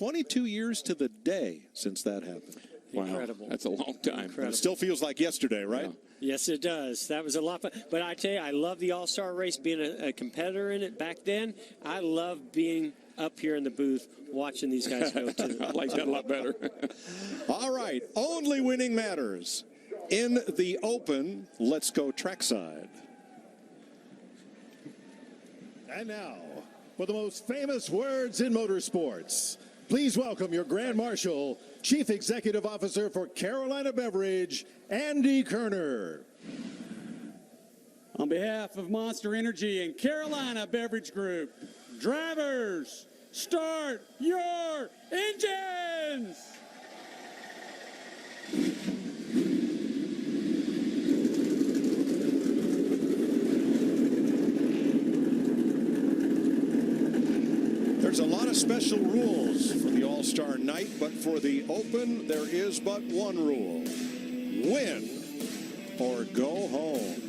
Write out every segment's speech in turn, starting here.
22 years to the day since that happened. Wow, incredible. That's a long time. It still feels like yesterday, right? Yeah. Yes, it does. That was a lot of fun. But I tell you, I love the All-Star race, being a competitor in it back then. I love being up here in the booth watching these guys go, too. I like that a lot better. All right, only winning matters. In the open, let's go trackside. And now, for the most famous words in motorsports, please welcome your Grand Marshal, Chief Executive Officer for Carolina Beverage, Andy Kerner. On behalf of Monster Energy and Carolina Beverage Group, drivers, start your engines! There's a lot of special rules for the All-Star night, but for the Open, there is but one rule. Win or go home.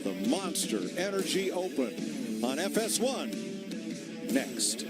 The Monster Energy Open on FS1 next.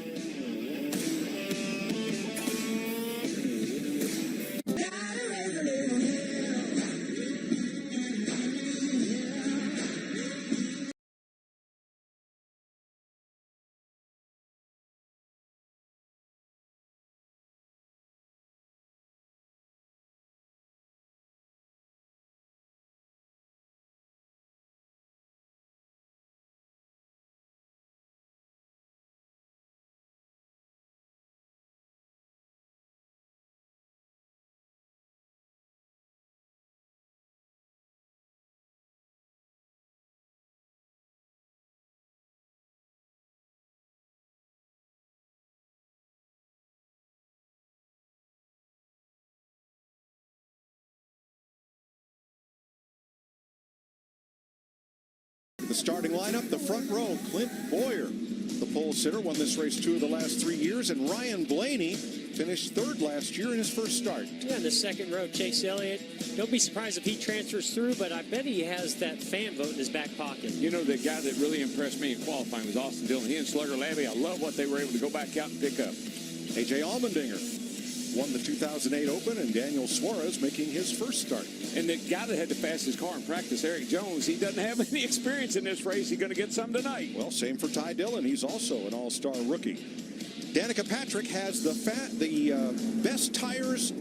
The starting lineup, the front row, Clint Boyer, the pole sitter, won this race 2 of the last 3 years, and Ryan Blaney finished 3rd last year in his first start. Yeah, in the second row, Chase Elliott. Don't be surprised if he transfers through, but I bet he has that fan vote in his back pocket. You know, the guy that really impressed me in qualifying was Austin Dillon. He and Slugger Labby, I love what they were able to go back out and pick up. A.J. Allmendinger won the 2008 Open, and Daniel Suarez making his first start. And the guy that had the fastest car in practice, Eric Jones, he doesn't have any experience in this race. He's going to get some tonight. Well, same for Ty Dillon. He's also an all-star rookie. Danica Patrick has the best tires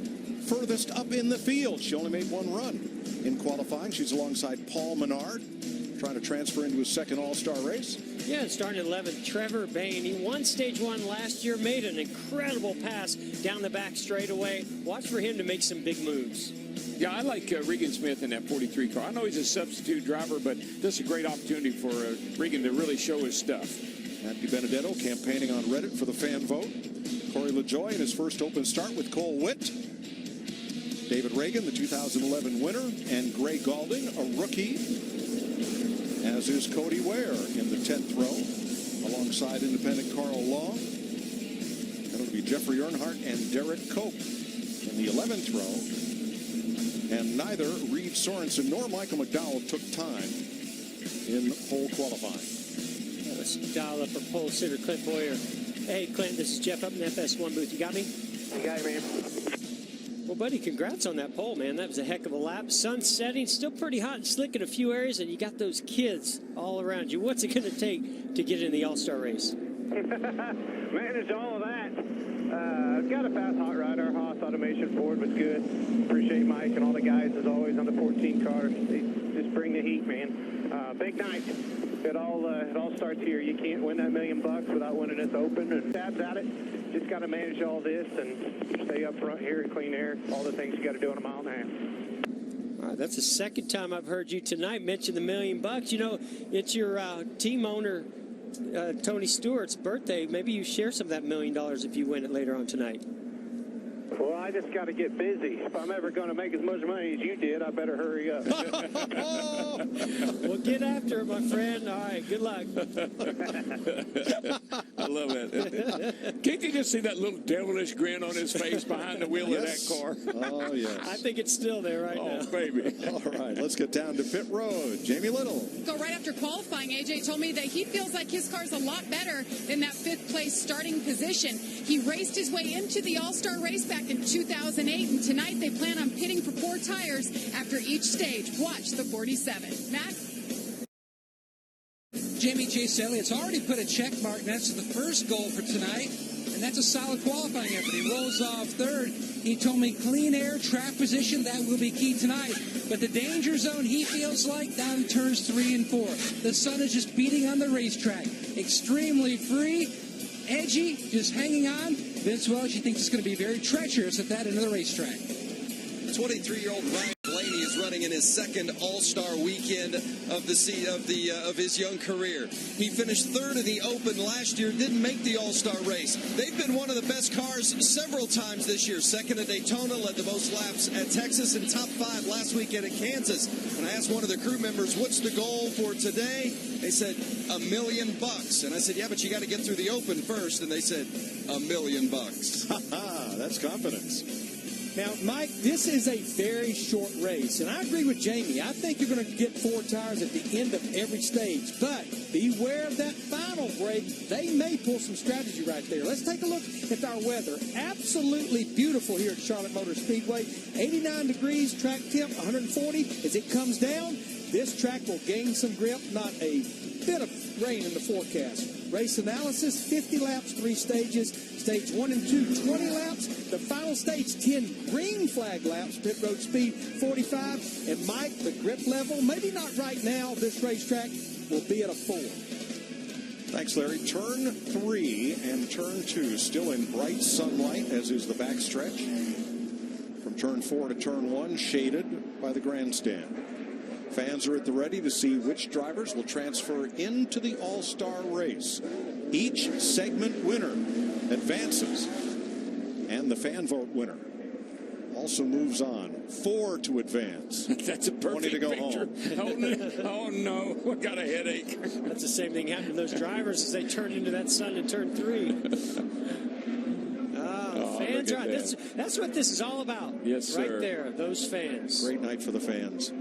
furthest up in the field. She only made 1 run in qualifying. She's alongside Paul Menard, trying to transfer into his second all-star race. Yeah, and starting at 11th, Trevor Bayne. He won stage 1 last year, made an incredible pass down the back straightaway. Watch for him to make some big moves. Yeah, I like Regan Smith in that 43 car. I know he's a substitute driver, but this is a great opportunity for Regan to really show his stuff. Matthew Benedetto campaigning on Reddit for the fan vote. Corey LaJoie in his first open start with Cole Witt. David Reagan, the 2011 winner, and Gray Galding, a rookie, as is Cody Ware in the 10th row, alongside independent Carl Long. That'll be Jeffrey Earnhardt and Derek Cope in the 11th row. And neither Reeve Sorensen nor Michael McDowell took time in pole qualifying. Let's dial up our pole sitter, Clint Boyer. Hey, Clint, this is Jeff up in the FS1 booth. You got me? You got me, man. Well, buddy, congrats on that pole, man. That was a heck of a lap. Sun setting, still pretty hot and slick in a few areas, and you got those kids all around you. What's it going to take to get in the All-Star race? Manage all of that. Got a fast hot rod. Our Haas Automation Ford was good. Appreciate Mike and all the guys, as always, on the 14 car. They just bring the heat, man. Big night. It all starts here. You can't win that $1 million without winning this Open. And stabs at it. Just got to manage all this and stay up front here in clean air. All the things you got to do in a mile and a half. All right, that's the second time I've heard you tonight mention the $1 million. You know, it's your team owner, Tony Stewart's birthday. Maybe you share some of that $1 million if you win it later on tonight. Well, I just got to get busy. If I'm ever going to make as much money as you did, I better hurry up. Well, get after it, my friend. All right, good luck. I love it. Can't you just see that little devilish grin on his face behind the wheel of that car? Oh, yes. I think it's still there right now. Oh, baby. All right, let's get down to pit road. Jamie Little. So right after qualifying, AJ told me that he feels like his car's a lot better than that 5th place starting position. He raced his way into the All-Star race back in 2008, and tonight they plan on pitting for 4 tires after each stage. Watch the 47. Matt? Jamie Chase Elliott's already put a check mark next to the first goal for tonight, and that's a solid qualifying effort. He rolls off 3rd. He told me clean air, track position, that will be key tonight. But the danger zone, he feels like, down in turns 3 and 4. The sun is just beating on the racetrack. Extremely free, edgy, just hanging on. Vince Welch, he thinks it's going to be very treacherous at that end of the racetrack. 23-year-old Ryan Blaney is running in his second All-Star weekend of his young career. He finished 3rd in the Open last year, didn't make the All-Star race. They've been one of the best cars several times this year. 2nd at Daytona, led the most laps at Texas, and top 5 last weekend at Kansas. And I asked one of the crew members, what's the goal for today? They said, $1 million. And I said, yeah, but you got to get through the Open first. And they said, $1 million. That's confidence. Now, Mike, this is a very short race, and I agree with Jamie. I think you're going to get 4 tires at the end of every stage, but beware of that final break. They may pull some strategy right there. Let's take a look at our weather. Absolutely beautiful here at Charlotte Motor Speedway. 89 degrees, track temp 140. As it comes down, this track will gain some grip, not a bit of rain in the forecast. Race analysis, 50 laps, 3 stages. Stage 1 and 2, 20 laps. The final stage, 10 green flag laps. Pit road speed, 45. And Mike, the grip level, maybe not right now, this racetrack will be at a 4. Thanks, Larry. Turn 3 and turn 2 still in bright sunlight, as is the backstretch. From turn 4 to turn 1, shaded by the grandstand. Fans are at the ready to see which drivers will transfer into the All-Star race. Each segment winner advances, and the fan vote winner also moves on. 4 to advance. That's a perfect 20 to go picture. home. Oh, no. I got a headache. That's the same thing happened to those drivers as they turned into that sun in turn 3. Fans are. That's what this is all about. Yes, sir. Right there, those fans. Great night for the fans.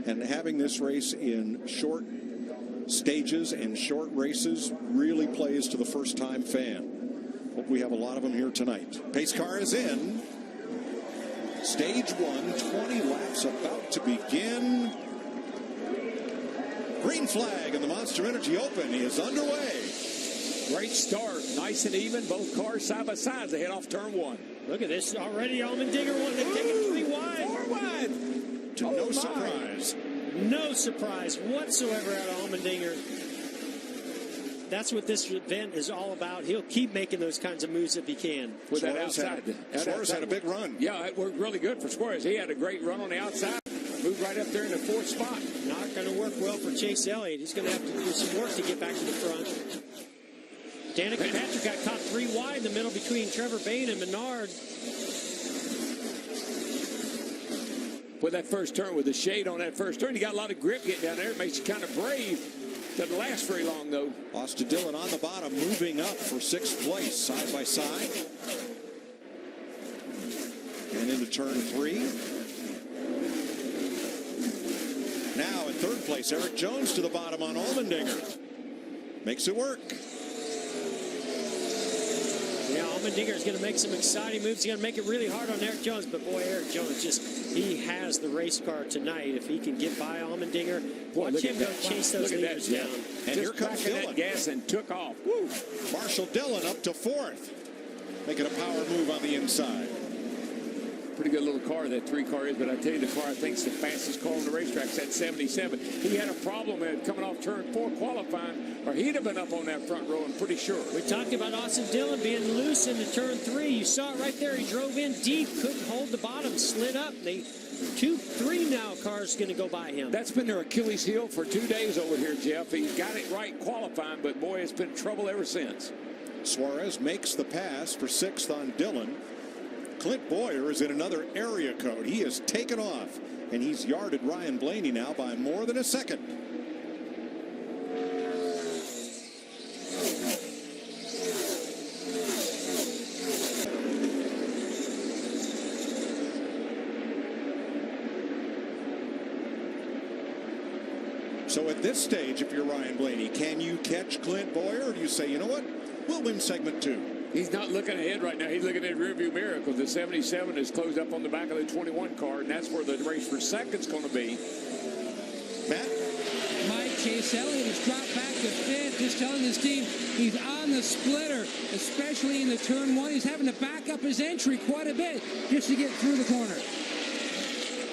And having this race in short stages and short races really plays to the first-time fan. Hope we have a lot of them here tonight. Pace car is in. Stage 1, 20 laps about to begin. Green flag in the Monster Energy Open is underway. Great start. Nice and even. Both cars side by side as they head off turn 1. Look at this. Already Allmendinger won. They've taken 3 wide. 4 wide. To no surprise. No surprise whatsoever out of Allmendinger. That's what this event is all about. He'll keep making those kinds of moves if he can. With that outside. Suarez had a big run. Yeah, it worked really good for Suarez. He had a great run on the outside. Moved right up there in the 4th spot. Not going to work well for Chase Elliott. He's going to have to do some work to get back to the front. Danica Patrick got caught 3 wide in the middle between Trevor Bayne and Menard. With that first turn, with the shade on that first turn, he got a lot of grip getting down there. It makes you kind of brave. Doesn't last very long, though. Austin Dillon on the bottom, moving up for 6th place, side by side. And into turn 3. Now in 3rd place, Eric Jones to the bottom on Allmendinger. Makes it work. Yeah, Allmendinger is going to make some exciting moves. He's going to make it really hard on Eric Jones. But, boy, Eric Jones he has the race car tonight. If he can get by Allmendinger, watch him go chase those leaders down. And here comes Dillon. That gas and took off. Woo. Marshall Dillon up to 4th. Making a power move on the inside. Pretty good little car that 3 car is, but I tell you, the car I think is the fastest car on the racetrack. At 77. He had a problem coming off turn 4 qualifying, or he'd have been up on that front row, I'm pretty sure. We talked about Austin Dillon being loose into turn 3. You saw it right there. He drove in deep, couldn't hold the bottom, slid up. 3 now cars going to go by him. That's been their Achilles heel for 2 days over here, Jeff. He got it right qualifying, but boy, it's been trouble ever since. Suarez makes the pass for 6th on Dillon. Clint Boyer is in another area code. He has taken off, and he's yarded Ryan Blaney now by more than a second. So at this stage, if you're Ryan Blaney, can you catch Clint Boyer, or do you say, you know what, we'll win segment 2? He's not looking ahead right now. He's looking at rearview mirror because the 77 is closed up on the back of the 21 car, and that's where the race for second's going to be. Matt? Mike, Chase Elliott has dropped back to fifth, just telling his team he's on the splitter, especially in the turn one. He's having to back up his entry quite a bit just to get through the corner.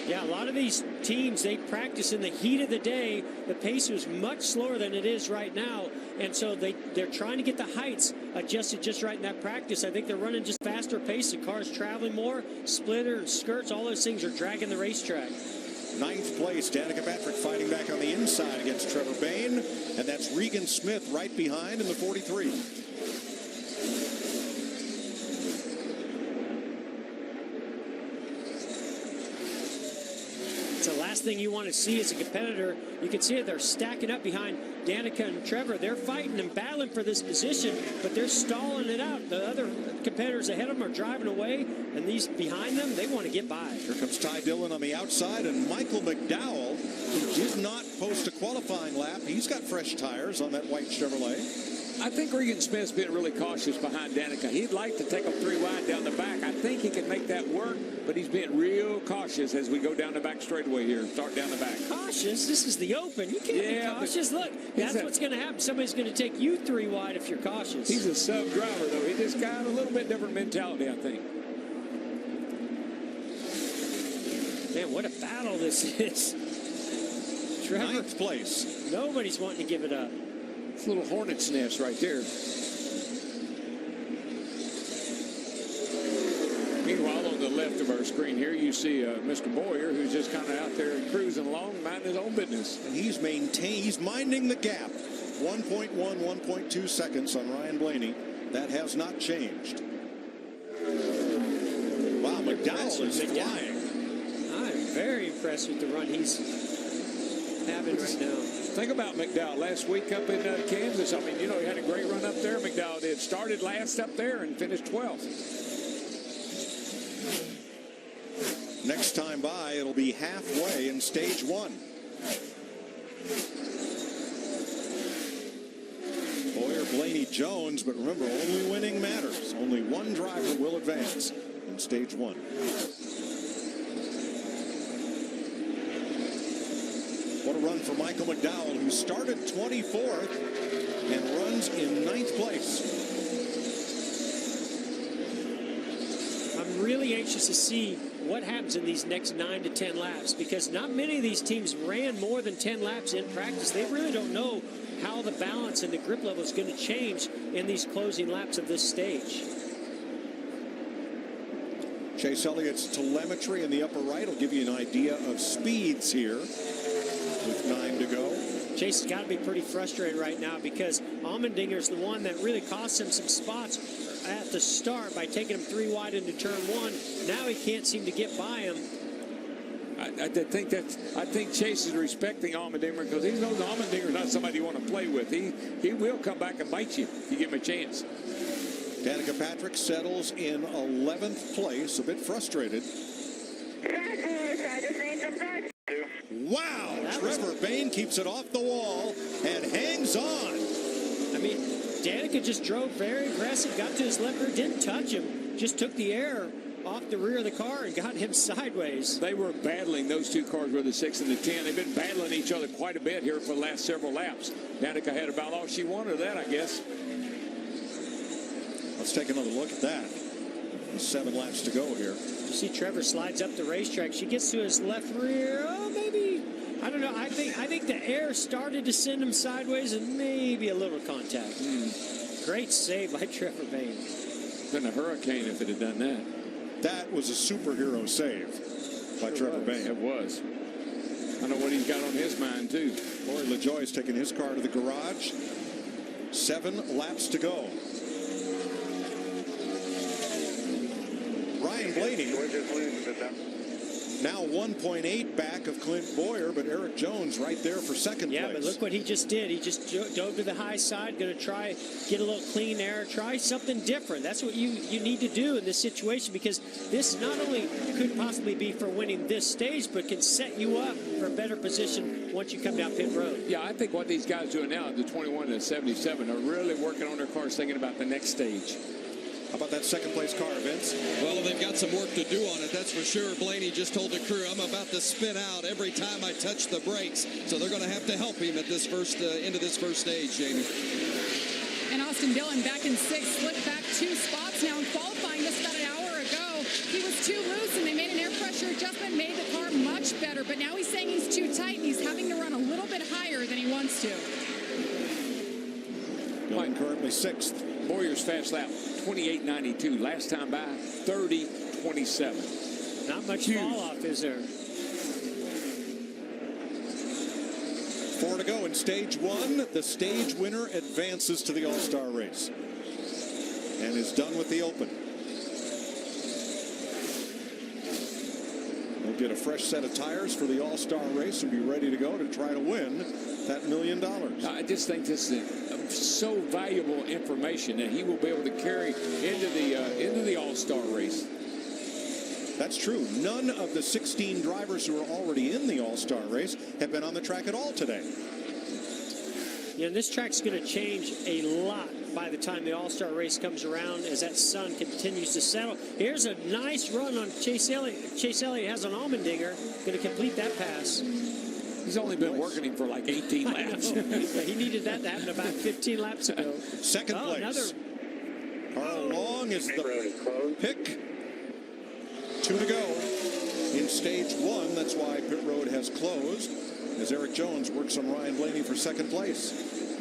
Yeah, a lot of these teams, they practice in the heat of the day. The pace was much slower than it is right now, and so they're trying to get the heights adjusted just right in that practice. I think they're running just faster pace. The car's traveling more. Splitter and skirts, all those things are dragging the racetrack. 9th place, Danica Patrick fighting back on the inside against Trevor Bayne, and that's Regan Smith right behind in the 43. The last thing you want to see as a competitor, you can see it, they're stacking up behind Danica and Trevor. They're fighting and battling for this position, but they're stalling it out. The other competitors ahead of them are driving away, and these behind them, they want to get by. Here comes Ty Dillon on the outside, and Michael McDowell, who did not post a qualifying lap. He's got fresh tires on that white Chevrolet. I think Regan Smith's been really cautious behind Danica. He'd like to take them 3 wide down the back. I think he can make that work, but he's being real cautious as we go down the back straightaway here. Start down the back. Cautious? This is the open. You can't be cautious. Look, that's what's going to happen. Somebody's going to take you 3 wide if you're cautious. He's a sub driver, though. He just got a little bit different mentality, I think. Man, what a battle this is. Trevor, 9th place. Nobody's wanting to give it up. It's a little hornet's nest right there. Meanwhile, on the left of our screen here, you see Mr. Boyer, who's just kind of out there cruising along, minding his own business. And he's minding the gap. 1.1, 1.2 seconds on Ryan Blaney. That has not changed. Wow, McDowell is flying. I'm very impressed with the run he's having right now. Think about McDowell last week up in Kansas. I mean, you know, he had a great run up there. McDowell did. Started last up there and finished 12th. Next time by, it'll be halfway in stage 1. Boyer, Blaney, Jones, but remember, only winning matters. Only one driver will advance in stage 1. What a run for Michael McDowell, who started 24th and runs in 9th place. I'm really anxious to see what happens in these next 9 to 10 laps, because not many of these teams ran more than 10 laps in practice. They really don't know how the balance and the grip level is going to change in these closing laps of this stage. Chase Elliott's telemetry in the upper right will give you an idea of speeds here with 9 to go. Chase has got to be pretty frustrated right now, because Allmendinger's the one that really cost him some spots at the start by taking him 3 wide into turn 1. Now he can't seem to get by him. I think Chase is respecting Allmendinger because he knows Allmendinger's not somebody you want to play with. He will come back and bite you if you give him a chance. Danica Patrick settles in 11th place, a bit frustrated. Wow, Trevor Bayne keeps it off the wall and hangs on. I mean, Danica just drove very aggressive, got to his left rear, didn't touch him, just took the air off the rear of the car and got him sideways. They were battling, those 2 cars were the 6 and the 10. They've been battling each other quite a bit here for the last several laps. Danica had about all she wanted of that, I guess. Let's take another look at that. 7 laps to go here. You see Trevor slides up the racetrack. She gets to his left rear. Oh, maybe, I don't know. I think the air started to send him sideways and maybe a little contact. Great save by Trevor Bayne. Been a hurricane if it had done that. That was a superhero save by Trevor Bayne. It was. I know what he's got on his mind, too. Corey LaJoie is taking his car to the garage. 7 laps to go. Ryan Blaney. Now 1.8 back of Clint Boyer, but Eric Jones right there for second place. Yeah, but look what he just did. He just dove to the high side, going to try get a little clean air, try something different. That's what you need to do in this situation, because this not only could possibly be for winning this stage, but can set you up for a better position once you come down pit road. Yeah, I think what these guys doing now, the 21 and 77, are really working on their cars, thinking about the next stage. How about that second place car, Vince? Well, they've got some work to do on it, that's for sure. Blaney just told the crew, I'm about to spin out every time I touch the brakes. So they're going to have to help him at this into this first stage, Jamie. And Austin Dillon back in sixth, slipped back 2 spots now in qualifying just about an hour ago. He was too loose, and they made an air pressure adjustment, made the car much better. But now he's saying he's too tight, and he's having to run a little bit higher than he wants to. Dillon currently sixth. Boyer's fast lap, 28.92. Last time by, 30.27. Not much fall off, is there? 4 to go in stage 1. The stage winner advances to the All-Star race and is done with the Open. He'll get a fresh set of tires for the All-Star race and be ready to go to try to win that $1 million. I just think this is so valuable information that he will be able to carry into the All-Star race. That's true. None of the 16 drivers who are already in the All-Star race have been on the track at all today. Yeah, and this track's going to change a lot by the time the All-Star race comes around as that sun continues to settle. Here's a nice run on Chase Elliott. Chase Elliott has an Allmendinger, going to complete that pass. He's only been working him for like 18 laps. He needed that to happen about 15 laps ago. Second place. Carl Long is the pick. 2 to go in stage 1. That's why pit road has closed as Eric Jones works on Ryan Blaney for second place.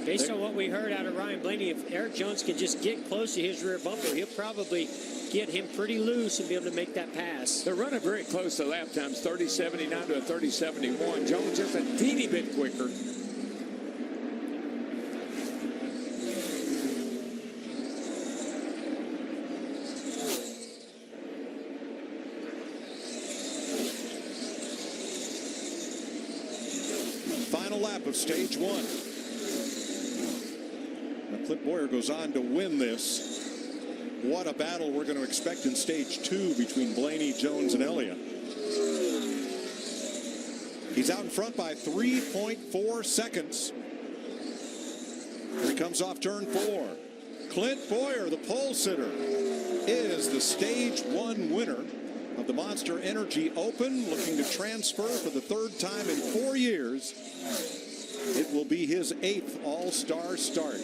Based on what we heard out of Ryan Blaney, if Eric Jones can just get close to his rear bumper, he'll probably get him pretty loose and be able to make that pass. They're running very close to lap times, 30.79 to a 30.71. Jones just a teeny bit quicker. Final lap of stage 1. Now Clint Boyer goes on to win this. What a battle we're going to expect in stage 2 between Blaney, Jones, and Elliott. He's out in front by 3.4 seconds. Here he comes off turn 4. Clint Boyer, the pole sitter, is the stage 1 winner of the Monster Energy Open, looking to transfer for the 3rd time in 4 years. It will be his 8th All-Star start.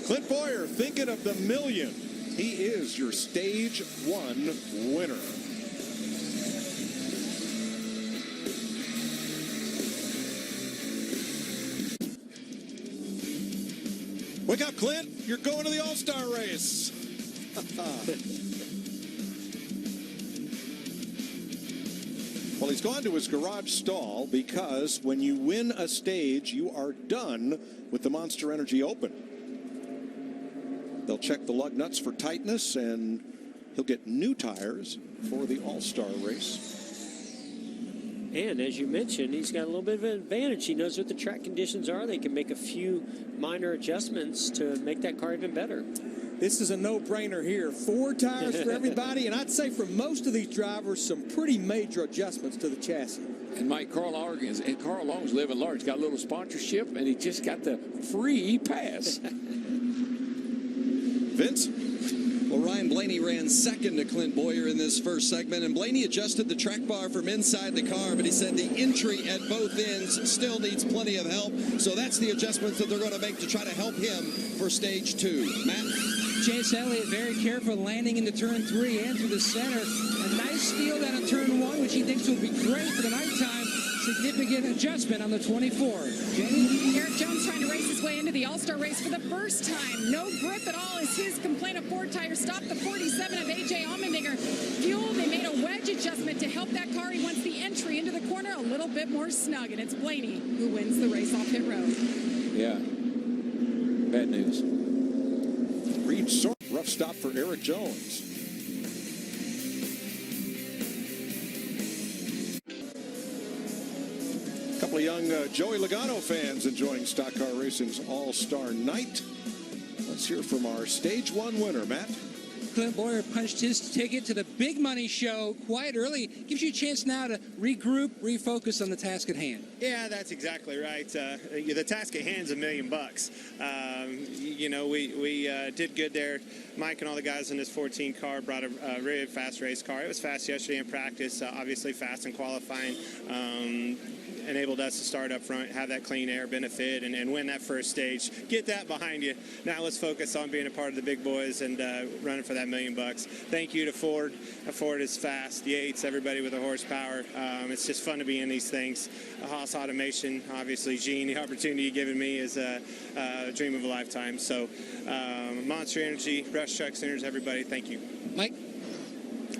Clint Boyer thinking of the $1 million. He is your stage 1 winner. Wake up, Clint. You're going to the All-Star race. Well, he's gone to his garage stall because when you win a stage, you are done with the Monster Energy Open. They'll check the lug nuts for tightness, and he'll get new tires for the All-Star race. And as you mentioned, he's got a little bit of an advantage. He knows what the track conditions are. They can make a few minor adjustments to make that car even better. This is a no-brainer here. 4 tires for everybody, and I'd say for most of these drivers, some pretty major adjustments to the chassis. And Mike Carl Long's living large. Got a little sponsorship, and he just got the free pass. Vince? Well, Ryan Blaney ran second to Clint Boyer in this first segment, and Blaney adjusted the track bar from inside the car, but he said the entry at both ends still needs plenty of help, so that's the adjustments that they're going to make to try to help him for stage 2. Matt? Chase Elliott very careful landing into turn 3 and through the center. A nice field out of turn 1, which he thinks will be great for the nighttime. Significant adjustment on the 24. Jenny? Eric Jones trying to race his way into the All-Star race for the first time. No grip at all as his complaint of 4 tires stopped the 47 of A.J. Allmendinger. Fuel, they made a wedge adjustment to help that car. He wants the entry into the corner a little bit more snug, and it's Blaney who wins the race off pit road. Yeah. Bad news. 3 Rough stop for Eric Jones. A couple of young Joey Logano fans enjoying stock car racing's All-Star Night. Let's hear from our Stage 1 winner, Matt. Clint Boyer punched his ticket to the big money show quite early. Gives you a chance now to regroup, refocus on the task at hand. Yeah, that's exactly right. The task at hand is $1 million. We did good there. Mike and all the guys in this 14 car brought a really fast race car. It was fast yesterday in practice, obviously fast in qualifying. Enabled us to start up front, have that clean air benefit, and win that first stage. Get that behind you. Now let's focus on being a part of the big boys and running for that $1 million. Thank you to Ford. Ford is fast. Yates, everybody with the horsepower. It's just fun to be in these things. Haas Automation, obviously, Gene, the opportunity you've given me is a dream of a lifetime. So Monster Energy, Rush Truck Centers, everybody, thank you. Mike?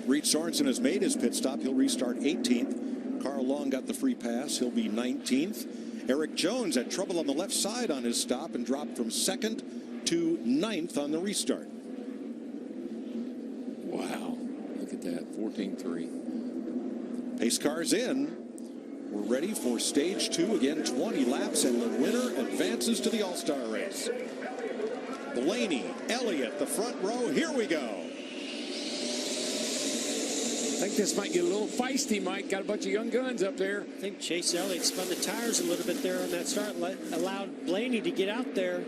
Reed Sorensen has made his pit stop. He'll restart 18th. Carl Long got the free pass. He'll be 19th. Eric Jones had trouble on the left side on his stop and dropped from 2nd to 9th on the restart. Wow. Look at that. 14-3. Pace cars in. We're ready for stage 2. Again, 20 laps, and the winner advances to the All-Star race. Blaney, Elliott, the front row. Here we go. I think this might get a little feisty, Mike. Got a bunch of young guns up there. I think Chase Elliott spun the tires a little bit there on that start, allowed Blaney to get out there.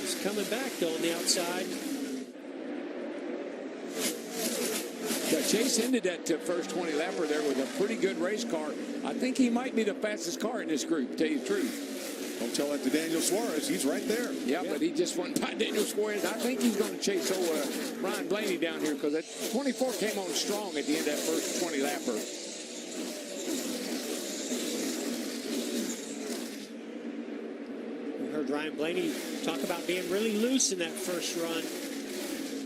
He's coming back, though, on the outside. Yeah, Chase ended that first 20 lapper there with a pretty good race car. I think he might be the fastest car in this group, to tell you the truth. Don't tell that to Daniel Suarez. He's right there. Yeah, but he just went by Daniel Suarez. I think he's going to chase Ryan Blaney down here because that 24 came on strong at the end of that first 20 lapper. We heard Ryan Blaney talk about being really loose in that first run.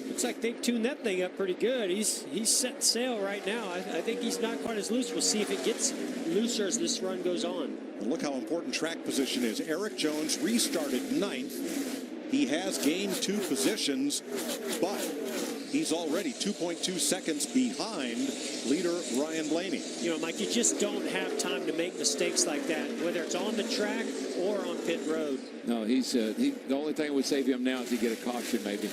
Looks like they've tuned that thing up pretty good. He's set sail right now. I think he's not quite as loose. We'll see if it gets looser as this run goes on. And look how important track position is. Eric Jones restarted 9th. He has gained 2 positions, but he's already 2.2 seconds behind leader Ryan Blaney. You know, Mike, you just don't have time to make mistakes like that, whether it's on the track or on pit road. No, the only thing that would save him now is to get a caution, maybe.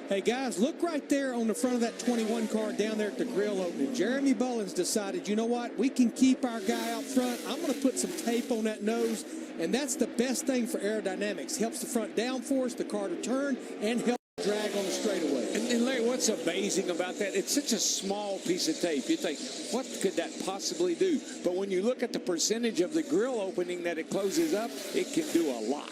Hey, guys, look right there on the front of that 21 car down there at the grill opening. Jeremy Bullins decided, you know what, we can keep our guy out front. I'm going to put some tape on that nose, and that's the best thing for aerodynamics. Helps the front downforce, the car to turn, and helps drag on the straightaway. And Larry, what's amazing about that? It's such a small piece of tape. You think, what could that possibly do? But when you look at the percentage of the grill opening that it closes up, it can do a lot.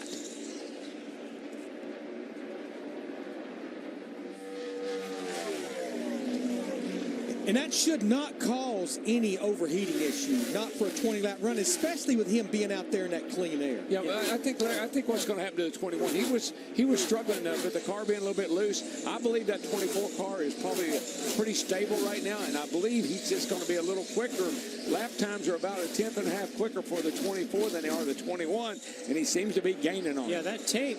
And that should not cause any overheating issue, not for a 20-lap run, especially with him being out there in that clean air. Yeah, but I think what's going to happen to the 21, he was struggling with the car being a little bit loose. I believe that 24 car is probably pretty stable right now, and I believe he's just going to be a little quicker. Lap times are about a tenth and a half quicker for the 24 than they are the 21, and he seems to be gaining on it. Yeah, that tape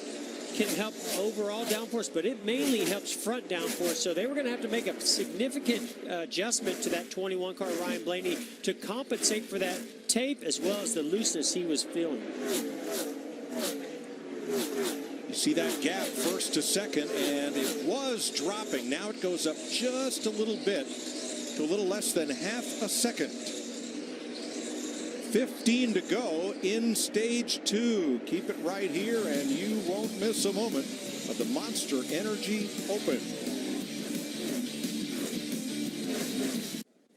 can help overall downforce, but it mainly helps front downforce. So they were going to have to make a significant adjustment to that 21 car Ryan Blaney to compensate for that tape as well as the looseness he was feeling. You see that gap first to second, and it was dropping. Now it goes up just a little bit to a little less than half a second. 15 to go in stage 2. Keep it right here, and you won't miss a moment of the Monster Energy Open.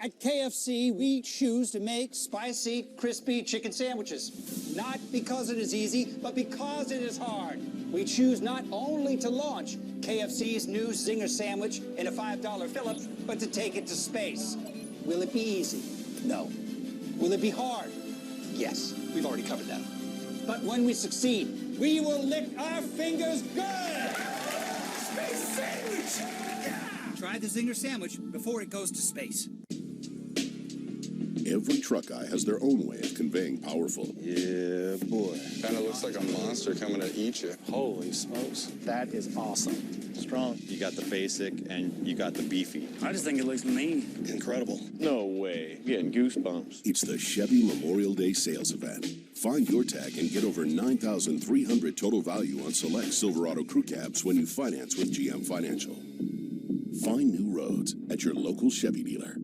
At KFC, we choose to make spicy, crispy chicken sandwiches. Not because it is easy, but because it is hard. We choose not only to launch KFC's new Zinger sandwich in a $5 fill-up, but to take it to space. Will it be easy? No. Will it be hard? Yes. We've already covered that. But when we succeed, we will lick our fingers good! Space sandwich! Yeah! Try the Zinger sandwich before it goes to space. Every truck guy has their own way of conveying powerful. Yeah, boy. Kind of looks like a monster coming to eat you. Holy smokes. That is awesome. Strong. You got the basic and you got the beefy. I just think it looks mean. Incredible. No way. Getting goosebumps. It's the Chevy Memorial Day sales event. Find your tag and get over $9,300 total value on select Silverado crew cabs when you finance with GM Financial. Find new roads at your local Chevy dealer.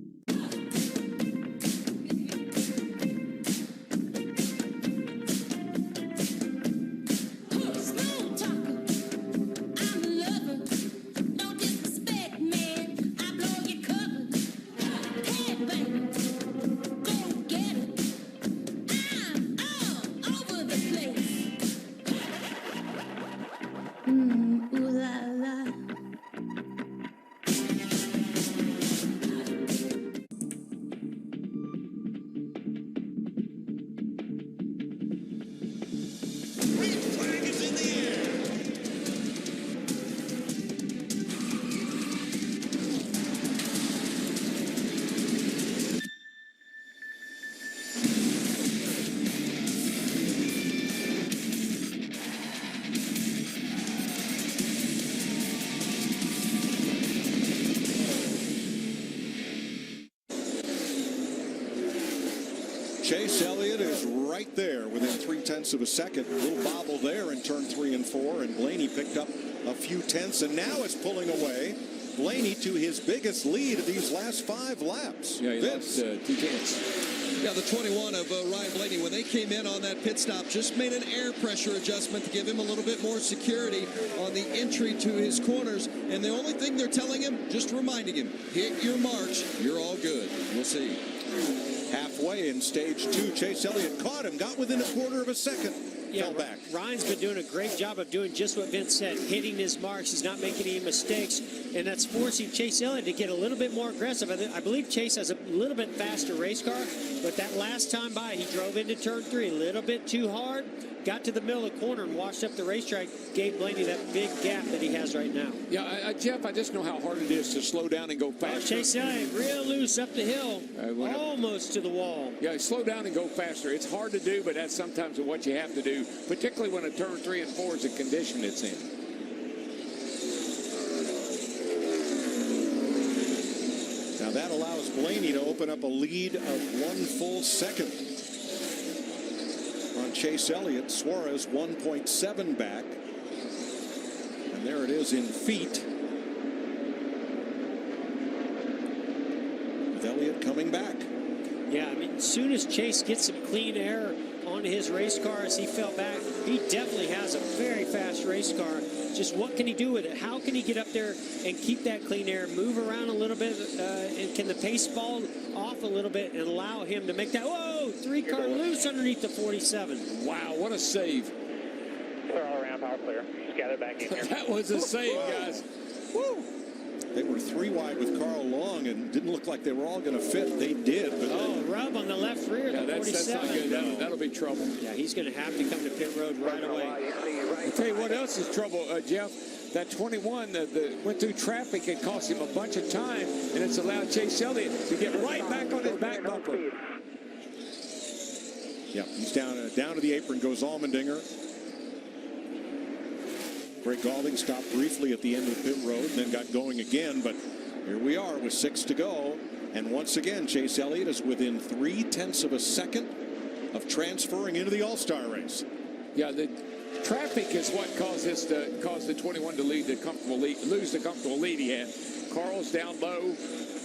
Chase Elliott is right there within 0.3 of a second. A little bobble there in turn 3 and 4, and Blaney picked up a few tenths and now is pulling away. Blaney to his biggest lead of these last 5 laps. Yeah, he lost 2 tenths. Yeah, the 21 of Ryan Blaney, when they came in on that pit stop, just made an air pressure adjustment to give him a little bit more security on the entry to his corners. And the only thing they're telling him, just reminding him, hit your marks, you're all good. We'll see. Halfway in stage 2, Chase Elliott caught him, got within 1/4 of a second, fell back. Ryan's been doing a great job of doing just what Vince said, hitting his marks. He's not making any mistakes, and that's forcing Chase Elliott to get a little bit more aggressive. I believe Chase has a little bit faster race car, but that last time by, he drove into turn 3 a little bit too hard, got to the middle of the corner and washed up the racetrack, gave Blaney that big gap that he has right now. Yeah, Jeff, I just know how hard it is to slow down and go faster. Chase Elliott real loose up the hill, almost to the wall. Yeah, slow down and go faster. It's hard to do, but that's sometimes what you have to do, particularly when a turn 3 and 4 is the condition it's in. Now that allows Blaney to open up a lead of 1 full second on Chase Elliott. Suarez 1.7 back. And there it is in feet. With Elliott coming back. Yeah, I mean, as soon as Chase gets some clean air on his race car as he fell back, he definitely has a very fast race car. Just what can he do with it? How can he get up there and keep that clean air, move around a little bit, and can the pace fall off a little bit and allow him to make that, whoa, 3-car loose underneath the 47. Wow, what a save. Clear all around, power clear. Just gather back in here. That was a save, guys. Woo! They were 3 wide with Carl Long and didn't look like they were all going to fit. They did. But rub on the left rear, yeah, the that's 47. not good. That'll be trouble. Yeah, he's going to have to come to pit road right away. I'll tell you what else is trouble, Jeff. That 21 that went through traffic, it cost him a bunch of time, and it's allowed Chase Elliott to get right back on his back bumper. Yeah, he's down to the apron goes Allmendinger. Greg Galding stopped briefly at the end of the pit road and then got going again, but here we are with 6 to go. And once again, Chase Elliott is within 0.3 of a second of transferring into the All-Star race. Yeah, the traffic is what caused the 21 to lose the comfortable lead he had. Carl's down low.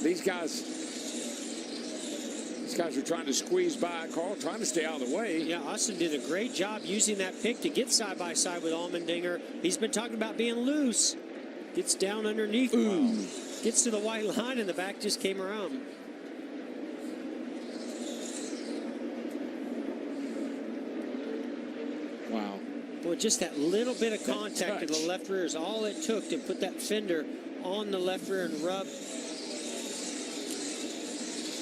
These guys are trying to squeeze by. Carl trying to stay out of the way. Yeah, Austin did a great job using that pick to get side by side with Allmendinger. He's been talking about being loose. Gets down underneath. Ooh. Gets to the white line and the back just came around. Wow. Boy, just that little bit of contact in the left rear is all it took to put that fender on the left rear and rub.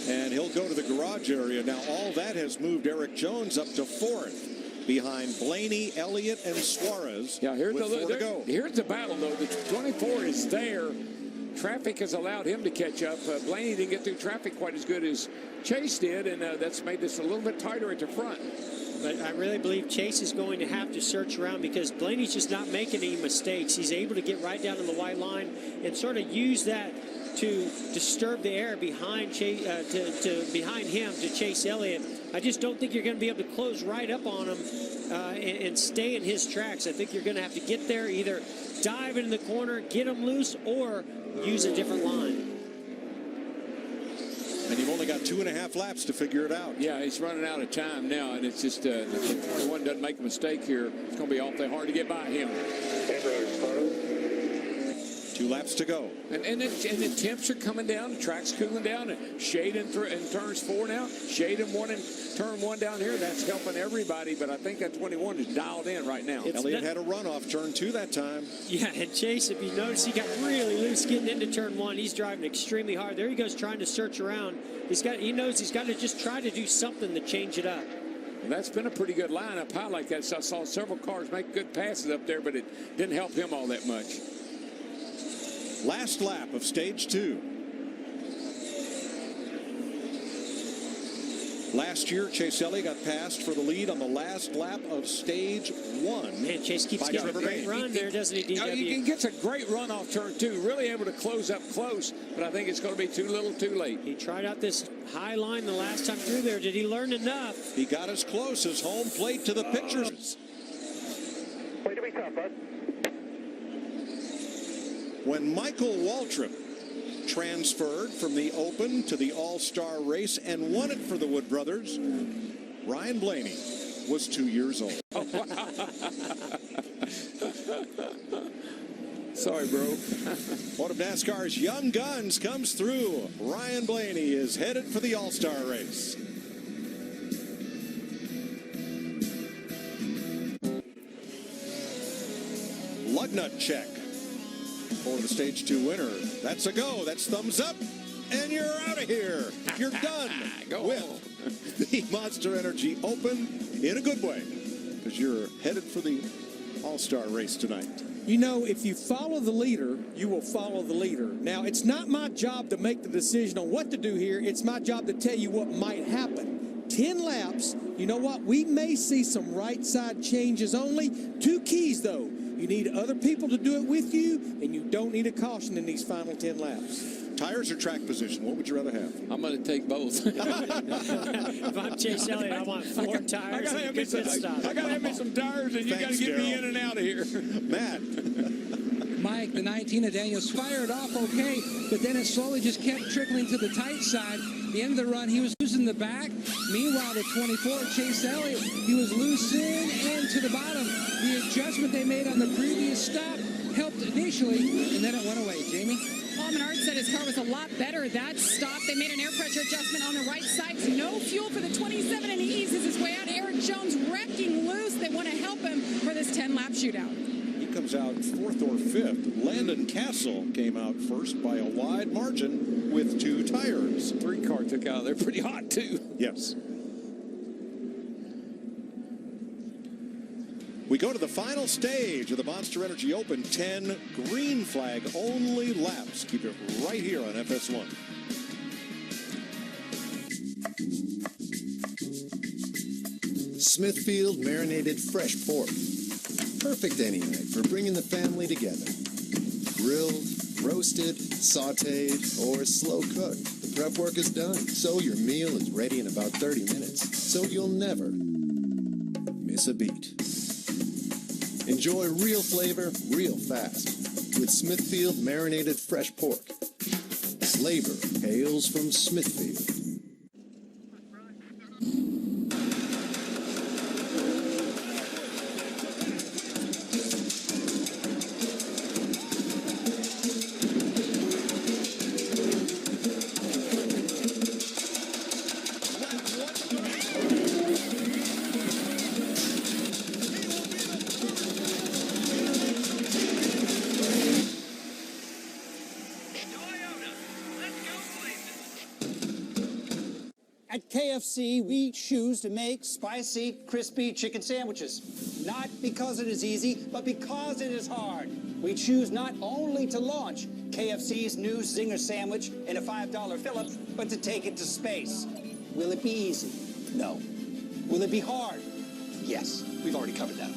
And he'll go to the garage area. Now, all that has moved Eric Jones up to 4th behind Blaney, Elliott, and Suarez. Yeah, here's with 4 to go. Here's the battle, though. The 24 is there traffic has allowed him to catch up. Blaney didn't get through traffic quite as good as Chase did, and that's made this a little bit tighter at the front. But I really believe Chase is going to have to search around because Blaney's just not making any mistakes. He's able to get right down to the white line and sort of use that to disturb the air behind Chase, behind him to Chase Elliott. I just don't think you're going to be able to close right up on him and stay in his tracks. I think you're going to have to get there, either dive into the corner, get him loose, or use a different line. And you've only got 2.5 laps to figure it out. Yeah, he's running out of time now, and it's just if 21 doesn't make a mistake here, it's going to be awfully hard to get by him. 2 laps to go. And the temps are coming down, the track's cooling down, and shade in turns 4 now, shade in turn 1 down here. That's helping everybody, but I think that 21 is dialed in right now. Elliott had a run off turn 2 that time. Yeah, and Chase, if you notice, he got really loose getting into turn 1. He's driving extremely hard. There he goes trying to search around. He knows he's got to just try to do something to change it up. Well, that's been a pretty good line up high like that. So I saw several cars make good passes up there, but it didn't help him all that much. Last lap of stage 2. Last year, Chase Elliott got passed for the lead on the last lap of stage 1. And Chase keeps getting a great run there, doesn't he, DW? He gets a great run off turn 2, really able to close up close, but I think it's going to be too little too late. He tried out this high line the last time through there. Did he learn enough? He got as close as home plate to the pictures. Way to be tough, bud. When Michael Waltrip transferred from the Open to the All-Star race and won it for the Wood Brothers, Ryan Blaney was 2 years old. Sorry, bro. One of NASCAR's young guns comes through. Ryan Blaney is headed for the All-Star race. Lug nut check for the stage 2 winner. That's a go. That's thumbs up. And you're out of here. You're done with the Monster Energy Open in a good way, because you're headed for the All-Star race tonight. You know, if you follow the leader, you will follow the leader. Now, it's not my job to make the decision on what to do here. It's my job to tell you what might happen. 10 laps, you know what? We may see some right side changes only. 2 keys, though. You need other people to do it with you, and you don't need a caution in these final 10 laps. Tires or track position? What would you rather have? I'm going to take both. If I'm Chase Elliott, I want 4 tires and a good pit stop. I got to have me some tires, and you got to get me in and out of here. Matt. Mike, the 19 of Daniels fired off okay, but then it slowly just kept trickling to the tight side. The end of the run, he was losing the back. Meanwhile, the 24, Chase Elliott, he was loose in and to the bottom. The adjustment they made on the previous stop helped initially, and then it went away. Jamie? Paul Menard said his car was a lot better that stop. They made an air pressure adjustment on the right side. No fuel for the 27, and he eases his way out. Eric Jones wrecking loose. They want to help him for this 10-lap shootout. He comes out 4th or 5th. Landon Castle came out first by a wide margin with 2 tires. 3 car took out. They're pretty hot, too. Yes. We go to the final stage of the Monster Energy Open. 10 green flag only laps. Keep it right here on FS1. Smithfield marinated fresh pork. Perfect any night for bringing the family together. Grilled, roasted, sautéed, or slow cooked. The prep work is done, so your meal is ready in about 30 minutes, so you'll never miss a beat. Enjoy real flavor, real fast, with Smithfield marinated fresh pork. Flavor hails from Smithfield. At KFC, we choose to make spicy, crispy chicken sandwiches. not because it is easy, but because it is hard. We choose not only to launch KFC's new Zinger sandwich in a $5 fill-up, but to take it to space. Will it be easy? No. Will it be hard? Yes. We've already covered that.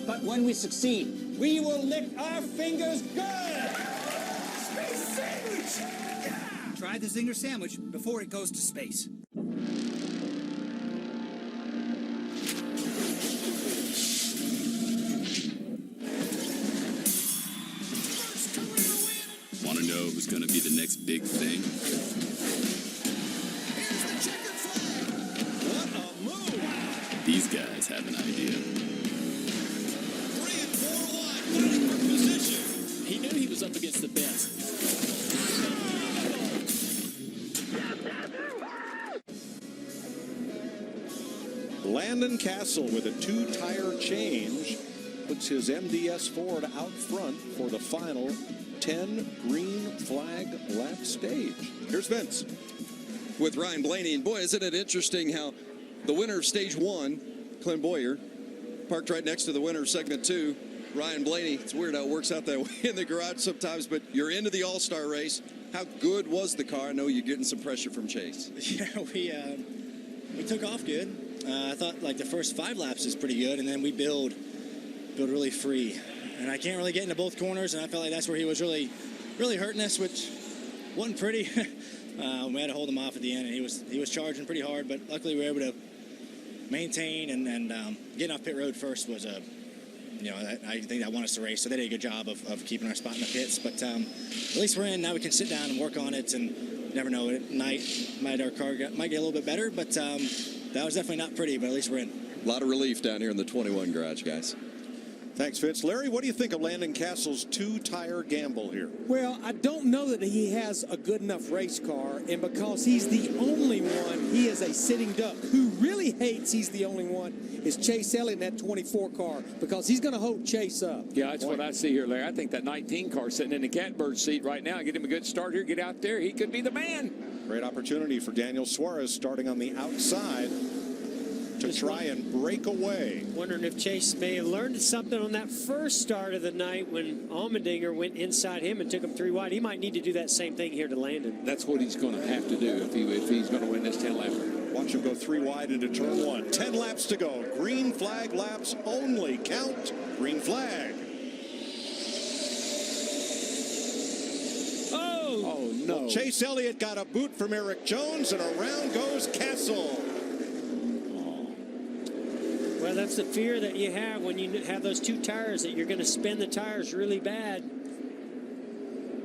But when we succeed, we will lick our fingers good! Space sandwich! Yeah! Try the Zinger sandwich before it goes to space. Want to know who's going to be the next big thing? Here's the checkered flag. What a move! These guys have an idea. 3 and 4 wide, fighting for position. He knew he was up against the best. Landon Castle with a 2-tire change puts his MDS Ford out front for the final 10 green flag lap stage. Here's Vince. With Ryan Blaney, and boy, isn't it interesting how the winner of stage 1, Clint Boyer, parked right next to the winner of segment 2, Ryan Blaney. It's weird how it works out that way in the garage sometimes, but you're into the All-Star race. How good was the car? I know you're getting some pressure from Chase. Yeah, we took off good. I thought like the first 5 laps is pretty good, and then we build really free. And I can't really get into both corners, and I felt like that's where he was really hurting us, which wasn't pretty. We had to hold him off at the end, and he was charging pretty hard, but luckily we were able to maintain and getting off pit road first was I think that won us the race. So they did a good job of keeping our spot in the pits. But at least we're in now. We can sit down and work on it, and you never know. At night, our car might get a little bit better, but that was definitely not pretty. But at least we're in. A lot of relief down here in the 21 garage, guys. Thanks, Vince. Larry, what do you think of Landon Castle's 2-tire gamble here? Well, I don't know that he has a good enough race car, and because he's the only one, he is a sitting duck. Who really hates he's the only one is Chase Elliott in that 24 car, because he's going to hold Chase up. Yeah, that's what I see here, Larry. I think that 19 car sitting in the catbird seat right now, get him a good start here, get out there. He could be the man. Great opportunity for Daniel Suarez starting on the outside to try and break away. Wondering if Chase may have learned something on that first start of the night when Allmendinger went inside him and took him 3 wide. He might need to do that same thing here to Landon. That's what he's going to have to do if he's going to win this 10-lapper. Watch him go 3 wide into turn 1. 10 laps to go. Green flag laps only. Count. Green flag. Oh no. Well, Chase Elliott got a boot from Eric Jones, and around goes Castle. Well, that's the fear that you have when you have those 2 tires, that you're going to spin the tires really bad.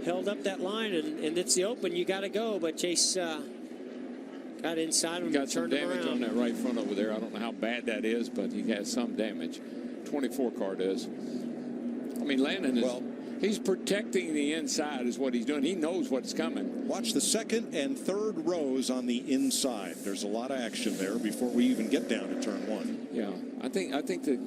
Held up that line, and it's the open. You got to go, but Chase got inside him. Got some turned him damage around. on that right front over there. I don't know how bad that is, but he has some damage. 24 car does. I mean, Landon is... He's protecting the inside is what he's doing. He knows what's coming. Watch the 2nd and 3rd rows on the inside. There's a lot of action there before we even get down to turn 1. Yeah, I think that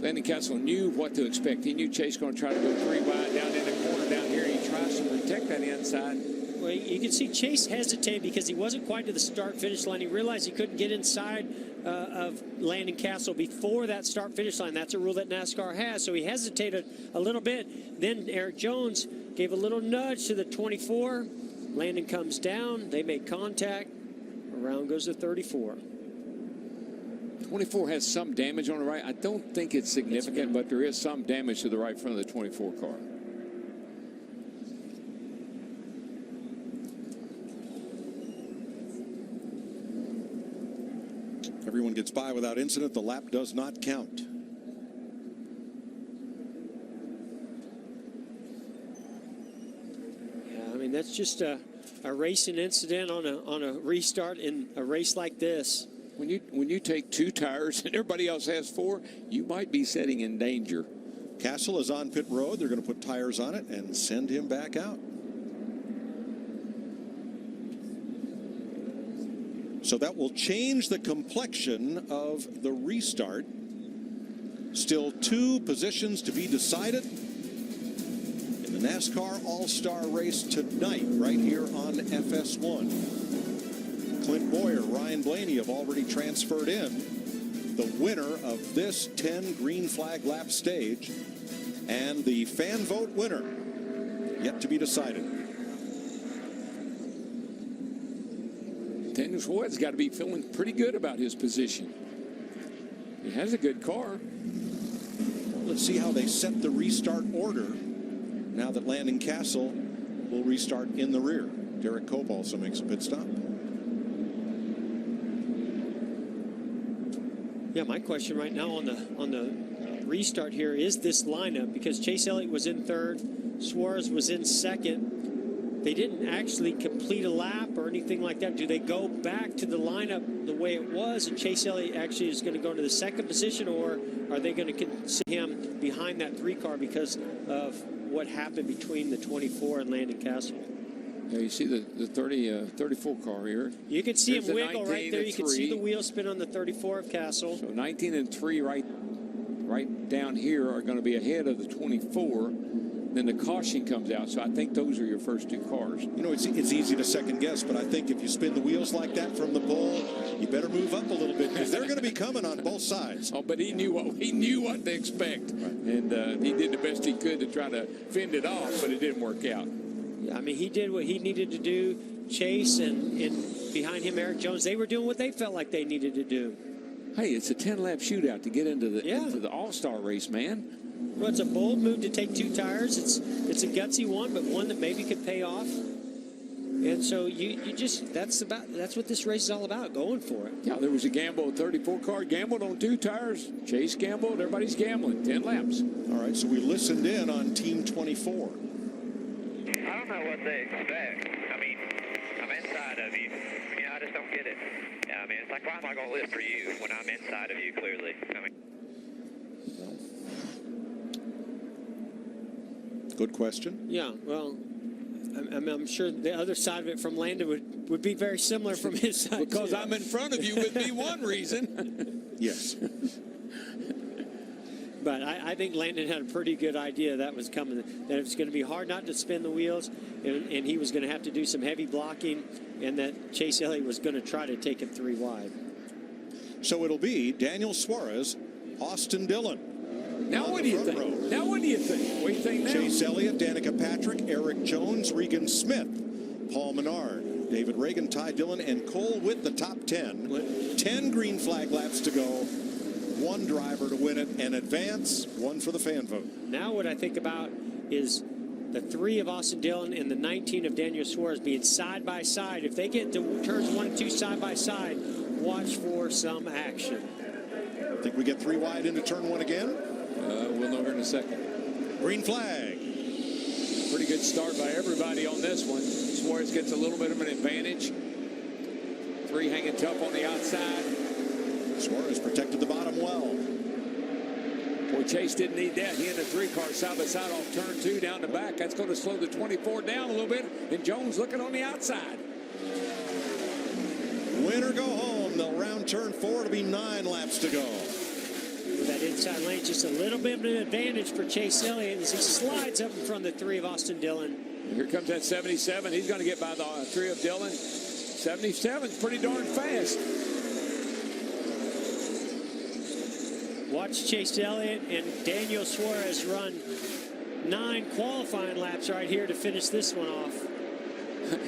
Landon Castle knew what to expect. He knew Chase going to try to go 3 wide down in the corner down here. He tries to protect that inside. Well, you can see Chase hesitate because he wasn't quite to the start-finish line. He realized he couldn't get inside of Landon Castle before that start-finish line. That's a rule that NASCAR has, so he hesitated a little bit. Then Eric Jones gave a little nudge to the 24. Landon comes down. They make contact. Around goes the 34. 24 has some damage on the right. I don't think it's significant, but there is some damage to the right front of the 24 car. Everyone gets by without incident. The lap does not count. Yeah, I mean, that's just a racing incident on a restart in a race like this. When you take 2 tires and everybody else has 4, you might be setting in danger. Castle is on pit road. They're going to put tires on it and send him back out. So that will change the complexion of the restart. Still 2 positions to be decided in the NASCAR All-Star race tonight, right here on FS1. Clint Boyer, Ryan Blaney have already transferred in. the winner of this 10 green flag lap stage. And the fan vote winner, yet to be decided. Daniel Suarez got to be feeling pretty good about his position. He has a good car. Let's see how they set the restart order now that Landon Castle will restart in the rear. Derek Cope also makes a pit stop. Yeah, my question right now on the restart here is this lineup, because Chase Elliott was in third, Suarez was in second. They didn't actually complete a lap or anything like that. Do they go back to the lineup the way it was, and Chase Elliott actually is going to go into the second position, or are they going to consider him behind that 3 car because of what happened between the 24 and Landon Castle? Yeah, you see the 34 car here. You can see There's him the wiggle right there. You can 19 see and the 3. wheel spin on the 34 of Castle. So 19 and 3 right down here are going to be ahead of the 24. Then the caution comes out. So I think those are your first 2 cars. You know, it's easy to second guess, but I think if you spin the wheels like that from the pole, you better move up a little bit because they're going to be coming on both sides. Oh, but he knew what to expect, and he did the best he could to try to fend it off, but it didn't work out. Yeah, I mean, he did what he needed to do. Chase and behind him, Eric Jones, they were doing what they felt like they needed to do. Hey, it's a 10-lap shootout to get into the All-Star race, man. Well, it's a bold move to take 2 tires. It's a gutsy one, but one that maybe could pay off. And so you just that's what this race is all about, going for it. Yeah, there was a gamble. 34 car gambled on 2 tires. Chase gambled. Everybody's gambling. 10 laps. All right, so we listened in on Team 24. I don't know what they expect. I mean, I'm inside of you. You know, I just don't get it. I mean, it's like, why am I going to live for you when I'm inside of you, clearly? I mean, good question. Yeah, well, I'm sure the other side of it from Landon would be very similar from his side. Because too. I'm in front of you would be one reason. Yes. But I think Landon had a pretty good idea that was coming, that it was going to be hard not to spin the wheels, and he was going to have to do some heavy blocking, and that Chase Elliott was going to try to take him 3 wide. So it'll be Daniel Suarez, Austin Dillon. Now what do you think? Now what do you think? What do you think now? Chase Elliott, Danica Patrick, Eric Jones, Regan Smith, Paul Menard, David Reagan, Ty Dillon, and Cole Witt, the top 10. 10 green flag laps to go. 1 driver to win it and advance. 1 for the fan vote. Now what I think about is the 3 of Austin Dillon and the 19 of Daniel Suarez being side by side. If they get to turns 1 and 2 side by side, watch for some action. Think we get 3 wide into turn 1 again? We'll know here in a second. Green flag. Pretty good start by everybody on this one. Suarez gets a little bit of an advantage. 3 hanging tough on the outside. Suarez protected the bottom well. Boy, Chase didn't need that. He and the 3 car side by side off turn 2 down the back. That's going to slow the 24 down a little bit. And Jones looking on the outside. Win or go home. They'll round turn 4. It'll be 9 laps to go. That inside lane, just a little bit of an advantage for Chase Elliott as he slides up in front of the 3 of Austin Dillon. And here comes that 77. He's going to get by the 3 of Dillon. 77's pretty darn fast. Watch Chase Elliott and Daniel Suarez run 9 qualifying laps right here to finish this one off.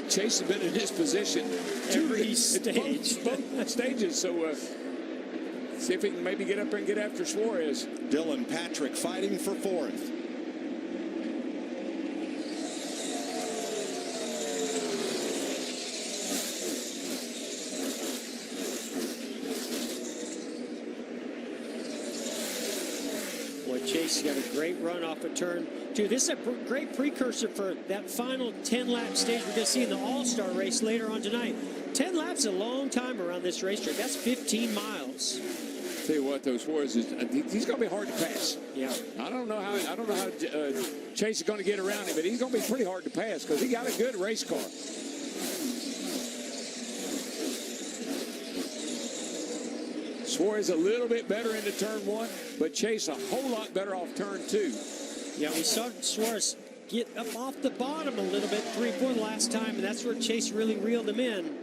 Chase has been in this position every stage. Both stages, so see if he can maybe get up there and get after Suarez. Dillon Patrick fighting for 4th. Chase got a great run off of turn 2. This is a great precursor for that final 10-lap stage we're going to see in the All-Star race later on tonight. 10 laps is a long time around this racetrack. That's 15 miles. Tell you what, though, Suarez is he's going to be hard to pass. Yeah. I don't know how Chase is going to get around him, but he's going to be pretty hard to pass because he got a good race car. Suarez a little bit better into turn 1, but Chase a whole lot better off turn 2. Yeah, we saw Suarez get up off the bottom a little bit 3-4 the last time, and that's where Chase really reeled him in.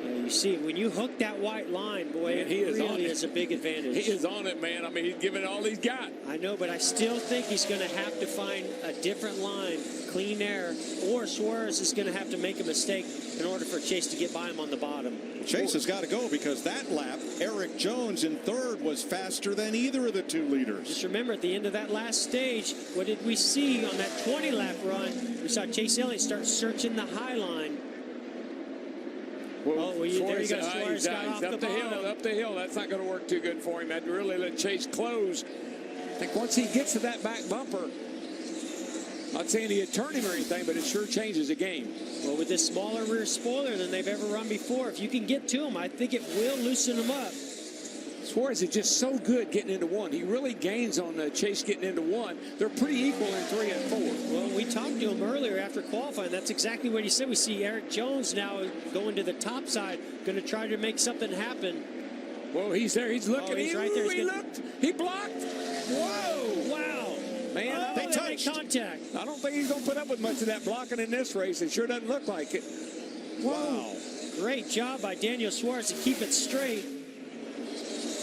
Yeah, you see, when you hook that white line, boy, it really is a big advantage. He is on it, man. I mean, he's giving it all he's got. I know, but I still think he's going to have to find a different line, clean air, or Suarez is going to have to make a mistake in order for Chase to get by him on the bottom. Chase has got to go because that lap, Eric Jones in third was faster than either of the two leaders. Just remember, at the end of that last stage, what did we see on that 20-lap run? We saw Chase Elliott start searching the high line. Well, there you go. Suarez got off up the hill, up the hill. That's not going to work too good for him. Had to really let Chase close. I think once he gets to that back bumper, not saying he'd turn him or anything, but it sure changes the game. Well, with this smaller rear spoiler than they've ever run before, if you can get to him, I think it will loosen him up. Suarez is just so good getting into one. He really gains on Chase getting into one. They're pretty equal in 3 and 4. Well, we talked to him earlier after qualifying. That's exactly what he said. We see Eric Jones now going to the top side, going to try to make something happen. Well, he's there. He's looking. He's right there. He looked. He blocked. Whoa. Wow. Man, they touched contact. I don't think he's going to put up with much of that blocking in this race. It sure doesn't look like it. Wow. Great job by Daniel Suarez to keep it straight.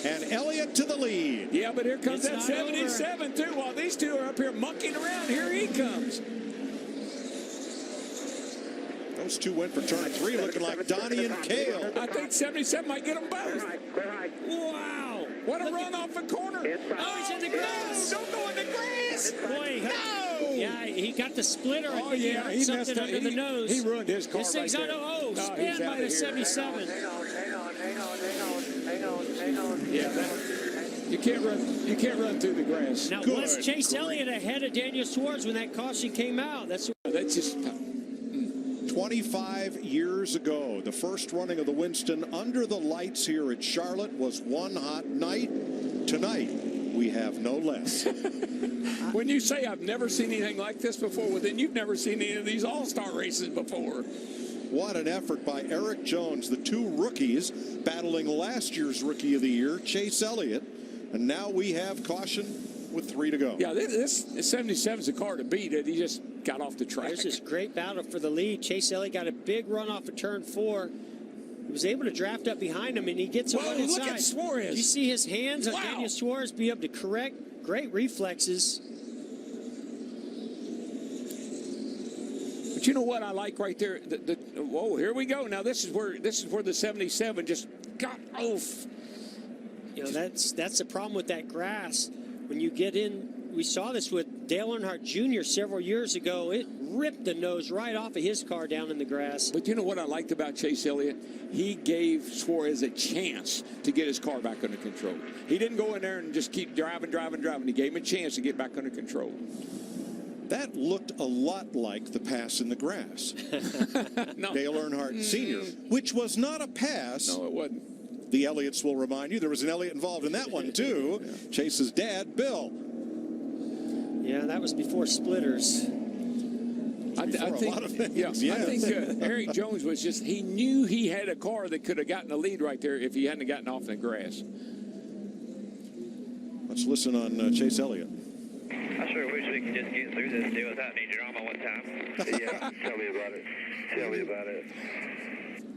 And Elliott to the lead. Yeah, but here comes that 77 too. While these two are up here monkeying around, here he comes. Those two went for turn 3, looking like Donnie and Cale. I think 77 might get them both. Wow. What a run off the corner. Oh, he's in the grass. No, don't go in the grass. Boy, no. Yeah, he got the splitter. I think he he something messed up. under the nose. He ruined his car. This thing's right on. there. Spin by the 77. Hang on. Yeah, you can't run through the grass. Now, was Chase Elliott ahead of Daniel Suarez when that caution came out? That's just 25 years ago, the first running of the Winston under the lights here at Charlotte was one hot night. Tonight, we have no less. When you say I've never seen anything like this before, well, then you've never seen any of these all-star races before. What an effort by Eric Jones, the two rookies battling last year's Rookie of the Year, Chase Elliott. And now we have caution with 3 to go. Yeah, this 77 is a car to beat. He just got off the track. There's this great battle for the lead. Chase Elliott got a big run off of turn 4. He was able to draft up behind him, and he gets a run inside. Look at Suarez. Did you see his hands on Daniel Suarez be able to correct? Great reflexes. But you know what I like right there? Whoa, here we go. Now this is where the 77 just got off. You know, that's the problem with that grass. When you get in, we saw this with Dale Earnhardt Jr. several years ago. It ripped the nose right off of his car down in the grass. But you know what I liked about Chase Elliott? He gave Suarez a chance to get his car back under control. He didn't go in there and just keep driving. He gave him a chance to get back under control. That looked a lot like the pass in the grass. No. Dale Earnhardt Sr., which was not a pass. No, it wasn't. The Elliots will remind you there was an Elliott involved in that one, too. Yeah. Chase's dad, Bill. Yeah, that was before splitters. I think a lot of things. Yes. I think Eric Jones was he knew he had a car that could have gotten the lead right there if he hadn't gotten off the grass. Let's listen on Chase Elliott. I sure wish we could just get through this deal without any drama one time. Yeah, tell me about it.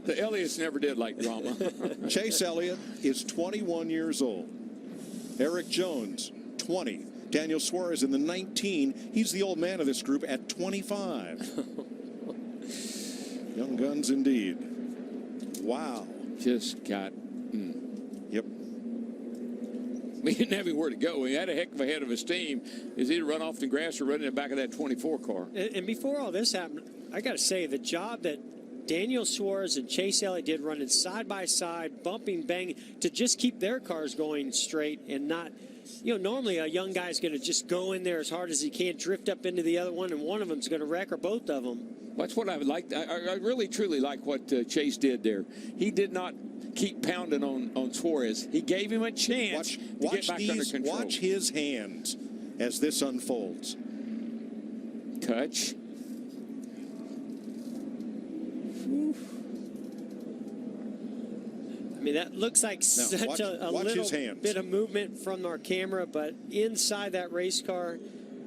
The Elliots never did like drama. Chase Elliott is 21 years old. Eric Jones, 20. Daniel Suarez in the 19. He's the old man of this group at 25. Young guns indeed. Wow. Just got... Yep. He didn't have anywhere to go. He had a heck of a head of his team. Is either run off the grass or run in the back of that 24 car. And before all this happened, I got to say, the job that Daniel Suarez and Chase Elliott did running side by side, bumping, banging, to just keep their cars going straight and not, you know, normally a young guy's going to just go in there as hard as he can, drift up into the other one, and one of them's going to wreck or both of them. That's what I would like. I really, truly like what Chase did there. He did not keep pounding on Suarez. He gave him a chance to get back under control. Watch his hands as this unfolds. Touch. I mean, that looks like such a little bit of movement from our camera, but inside that race car,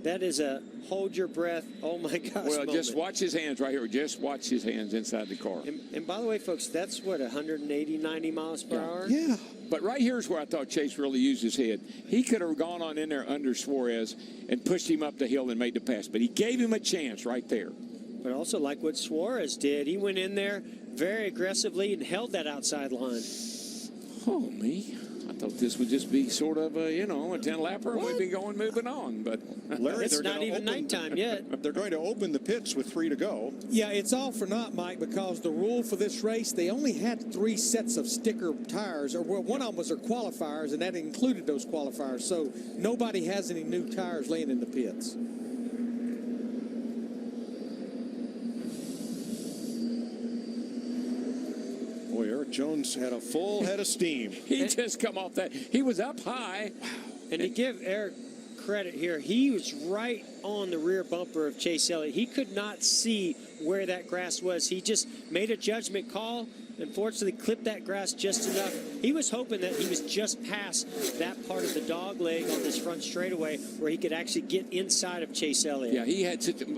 That is a hold your breath, oh my gosh Well, moment. just watch his hands right here. Just watch his hands inside the car. And by the way, folks, that's what, 180, 90 miles per hour? Yeah. But right here's where I thought Chase really used his head. He could have gone on in there under Suarez and pushed him up the hill and made the pass, but he gave him a chance right there. But also like what Suarez did. He went in there very aggressively and held that outside line. Oh, me. I thought this would just be sort of a, a 10-lapper and we'd be moving on. But Larry, it's not even nighttime yet. They're going to open the pits with 3 to go. Yeah, it's all for naught, Mike, because the rule for this race, they only had 3 sets of sticker tires, or well, one of them was their qualifiers, and that included those qualifiers. So nobody has any new tires laying in the pits. Boy, Eric Jones had a full head of steam. He just come off that. He was up high. And to give Eric credit here, he was right on the rear bumper of Chase Elliott. He could not see where that grass was. He just made a judgment call. Unfortunately, clipped that grass just enough. He was hoping that he was just past that part of the dog leg on this front straightaway where he could actually get inside of Chase Elliott. Yeah,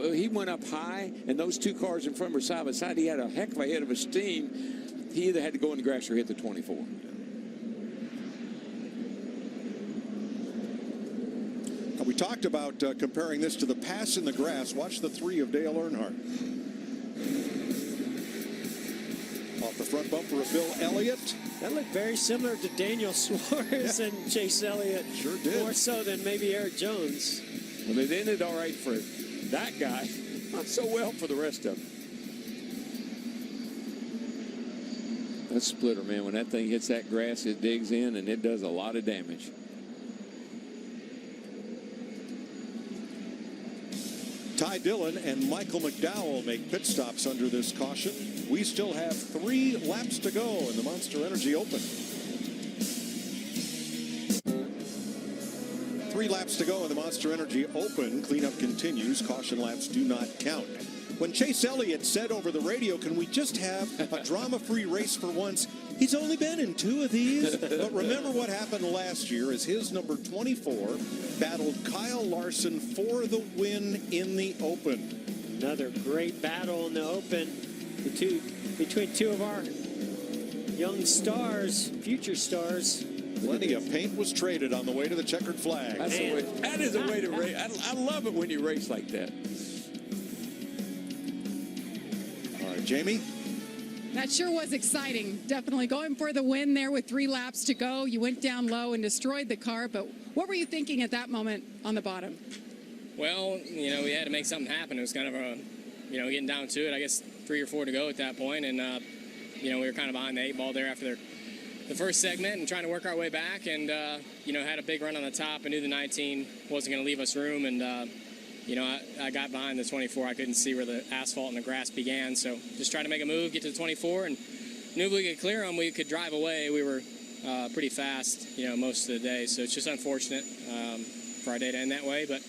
he went up high, and those 2 cars in front were side by side. He had a heck of a head of steam. He either had to go in the grass or hit the 24. We talked about comparing this to the pass in the grass. Watch the 3 of Dale Earnhardt. Off the front bumper of Bill Elliott. That looked very similar to Daniel Suarez and Chase Elliott. Sure did. More so than maybe Eric Jones. Well, it ended all right for that guy. Not so well for the rest of them. That splitter, man, when that thing hits that grass, it digs in and it does a lot of damage. Ty Dillon and Michael McDowell make pit stops under this caution. We still have 3 laps to go in the Monster Energy Open. 3 laps to go in the Monster Energy Open. Cleanup continues. Caution laps do not count. When Chase Elliott said over the radio, can we just have a drama-free race for once? He's only been in 2 of these. But remember what happened last year as his number 24 battled Kyle Larson for the win in the Open. Another great battle in the Open between 2 of our young stars, future stars. Plenty of paint was traded on the way to the checkered flag. That is a way to race. I love it when you race like that. All right, Jamie. That sure was exciting. Definitely going for the win there with 3 laps to go. You went down low and destroyed the car, but what were you thinking at that moment on the bottom? Well, we had to make something happen. It was kind of a, getting down to it. I guess 3 or 4 to go at that point, and we were kind of behind the 8 ball there after the first segment and trying to work our way back, and had a big run on the top. I knew the 19 wasn't going to leave us room, and I got behind the 24. I couldn't see where the asphalt and the grass began, so just trying to make a move, get to the 24, and knew if we could clear them, we could drive away. We were pretty fast, most of the day, so it's just unfortunate for our day to end that way, but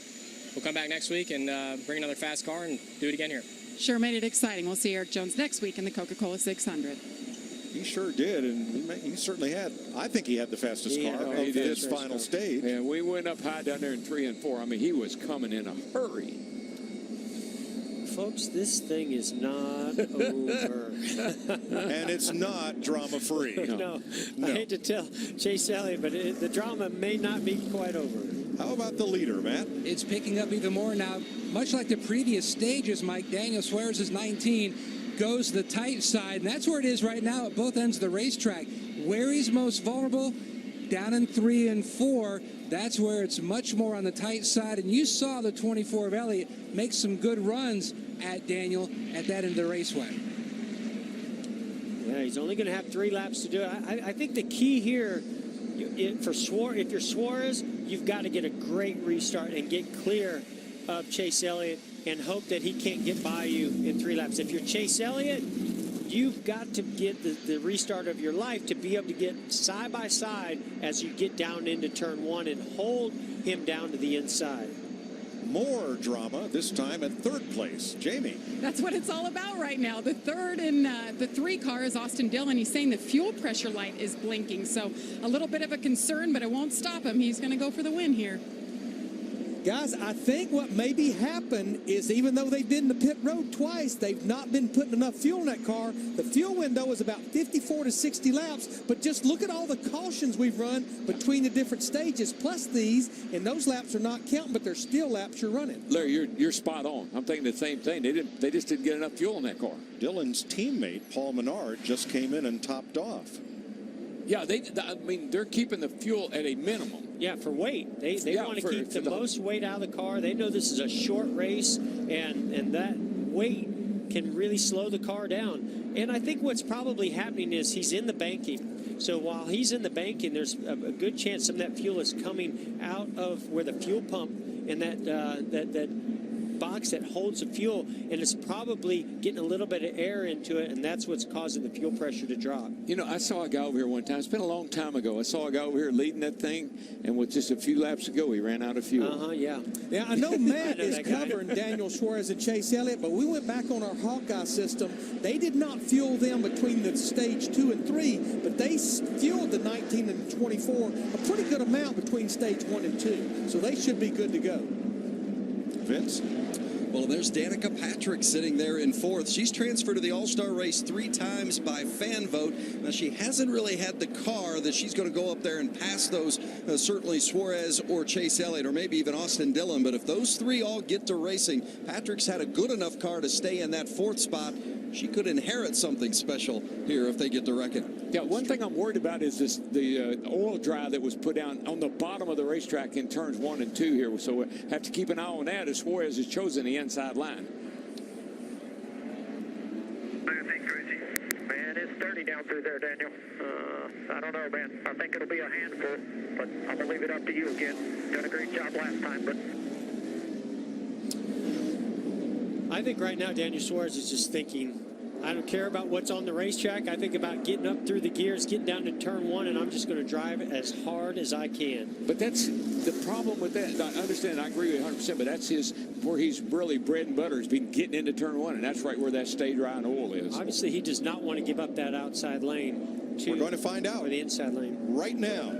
we'll come back next week and bring another fast car and do it again here. Sure made it exciting. We'll see Eric Jones next week in the Coca-Cola 600. He sure did, and he certainly had. I think he had the fastest car of this final stage. Yeah, we went up high down there in 3 and 4. I mean, he was coming in a hurry. Folks, this thing is not over. And it's not drama-free. No. I hate to tell Chase Elliott, but the drama may not be quite over. How about the leader, Matt? It's picking up even more now. Much like the previous stages, Mike, Daniel Suarez is 19, goes the tight side, and that's where it is right now at both ends of the racetrack. Where he's most vulnerable, down in 3 and 4, that's where it's much more on the tight side, and you saw the 24 of Elliott make some good runs at Daniel at that end of the raceway. Yeah, he's only going to have 3 laps to do it. I think the key here, if you're Suarez, you've got to get a great restart and get clear of Chase Elliott and hope that he can't get by you in 3 laps. If you're Chase Elliott, you've got to get the restart of your life to be able to get side by side as you get down into turn 1 and hold him down to the inside. More drama, this time at 3rd place. Jamie. That's what it's all about right now. The 3rd in the 3 car is Austin Dillon. He's saying the fuel pressure light is blinking. So a little bit of a concern, but it won't stop him. He's going to go for the win here. Guys, I think what maybe happened is even though they've been to pit road twice, they've not been putting enough fuel in that car. The fuel window is about 54 to 60 laps, but just look at all the cautions we've run between the different stages, plus these, and those laps are not counting, but they're still laps you're running. Larry, you're spot on. I'm thinking the same thing. They just didn't get enough fuel in that car. Dylan's teammate, Paul Menard, just came in and topped off. Yeah, I mean, they're keeping the fuel at a minimum. Yeah, for weight. They want to keep the most weight out of the car. They know this is a short race, and that weight can really slow the car down. And I think what's probably happening is he's in the banking. So while he's in the banking, there's a good chance some of that fuel is coming out of where the fuel pump and that box that holds the fuel, and it's probably getting a little bit of air into it, and that's what's causing the fuel pressure to drop. You know, I saw a guy over here one time. It's been a long time ago. I saw a guy over here leading that thing, and with just a few laps to go, he ran out of fuel. Yeah. Yeah, I know Matt is covering Daniel Suarez and Chase Elliott, but we went back on our Hawkeye system. They did not fuel them between the stage 2 and 3, but they fueled the 19 and 24 a pretty good amount between stage 1 and 2. So they should be good to go. Vince? Well, there's Danica Patrick sitting there in 4th. She's transferred to the All-Star race 3 times by fan vote. Now, she hasn't really had the car that she's going to go up there and pass those, certainly Suarez or Chase Elliott or maybe even Austin Dillon. But if those 3 all get to racing, Patrick's had a good enough car to stay in that 4th spot. She could inherit something special here if they get to wrecking. Yeah, one thing I'm worried about is the oil dry that was put down on the bottom of the racetrack in turns 1 and 2 here. So we have to keep an eye on that as Suarez has chosen the inside line. Man, it's dirty down through there, Daniel. I don't know, man. I think it'll be a handful, but I'm going to leave it up to you again. Done a great job last time, but... I think right now Daniel Suarez is just thinking, I don't care about what's on the racetrack. I think about getting up through the gears, getting down to turn 1, and I'm just going to drive it as hard as I can. But that's the problem with that. I understand. I agree with you 100%, but that's where he's really bread and butter has been getting into turn 1, and that's right where that stay dry and oil is. Obviously, he does not want to give up that outside lane. We're going to find out. Or the inside lane. Right now,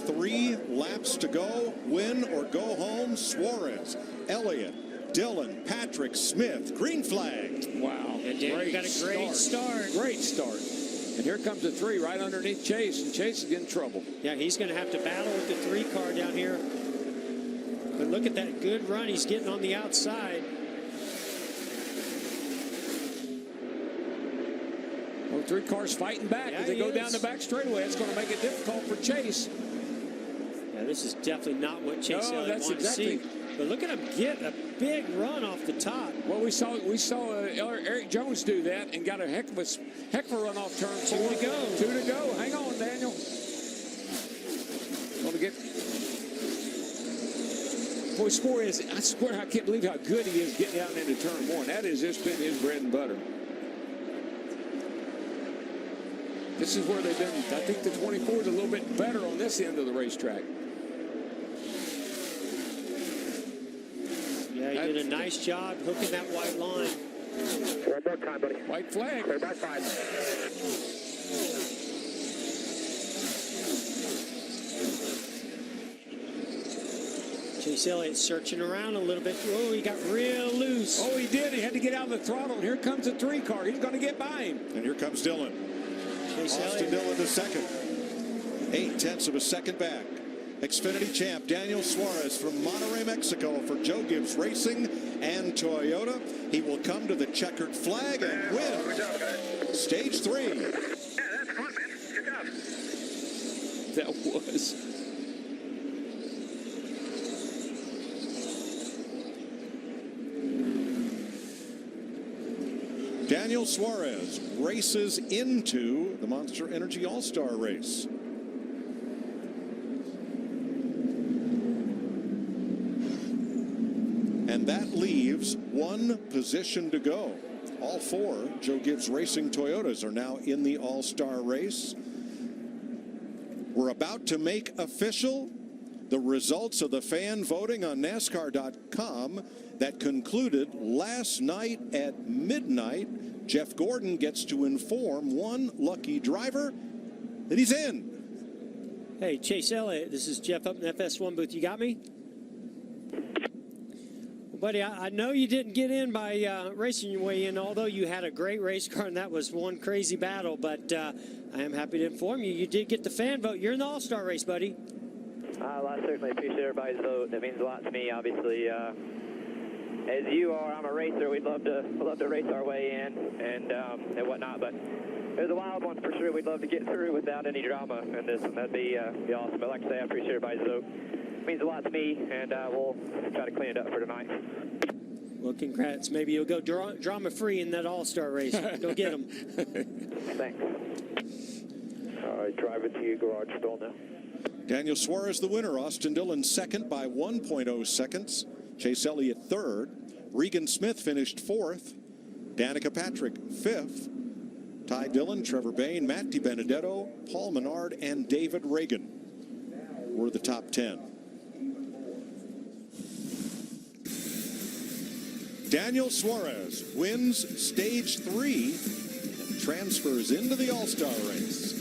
3 laps to go. Win or go home. Suarez, Elliott, Dillon, Patrick, Smith, green flag. Wow. And Daniel got a great start. Great start. And here comes the 3 right underneath Chase, and Chase is in trouble. Yeah, he's going to have to battle with the 3 car down here. But look at that good run he's getting on the outside. Well, 3 cars fighting back as they go down the back straightaway. It's going to make it difficult for Chase. Yeah, this is definitely not what Chase Elliott wants to see. But look at him get a big run off the top. Well, we saw Eric Jones do that and got a heck of a run off turn 4. 2 to go. 2 to go. Hang on, Daniel. Going to get. Boy, Suarez, I swear I can't believe how good he is getting down into turn 1. That has just been his bread and butter. This is where they've been. I think the 24 is a little bit better on this end of the racetrack. Yeah, he did a nice job hooking that white line. One more time, buddy. White flag. Clear by 5. Chase Elliott searching around a little bit. Whoa, he got real loose. Oh, he did. He had to get out of the throttle. And here comes the 3 car. He's going to get by him. And here comes Dillon. Chase Austin Dillon the second. 8/10 of a second back. Xfinity champ Daniel Suarez from Monterrey, Mexico for Joe Gibbs Racing and Toyota. He will come to the checkered flag and win stage 3. Yeah, that's fun, man. Good job. That was. Daniel Suarez races into the Monster Energy All-Star race. And that leaves 1 position to go. All 4 Joe Gibbs Racing Toyotas are now in the All-Star race. We're about to make official the results of the fan voting on NASCAR.com that concluded last night at midnight. Jeff Gordon gets to inform 1 lucky driver that he's in. Hey, Chase Elliott, this is Jeff up in the FS1 booth. You got me? Buddy, I know you didn't get in by racing your way in, although you had a great race car, and that was one crazy battle. But I am happy to inform you, you did get the fan vote. You're in the All-Star race, buddy. Well, I certainly appreciate everybody's vote. That means a lot to me, obviously. As you are, I'm a racer. We'd love to race our way in and whatnot. But there's a wild one for sure. We'd love to get through without any drama in this, and that'd be awesome. But like I say, I appreciate everybody's vote. It means a lot to me, and we'll try to clean it up for tonight. Well, congrats. Maybe you'll go drama-free in that All-Star race. Go get them. Thanks. All right, drive it to you, garage stall now. Daniel Suarez, the winner. Austin Dillon second by 1.0 seconds. Chase Elliott third. Regan Smith finished fourth. Danica Patrick fifth. Ty Dillon, Trevor Bayne, Matt DiBenedetto, Paul Menard, and David Reagan were the top 10. Daniel Suarez wins stage 3 and transfers into the All-Star race.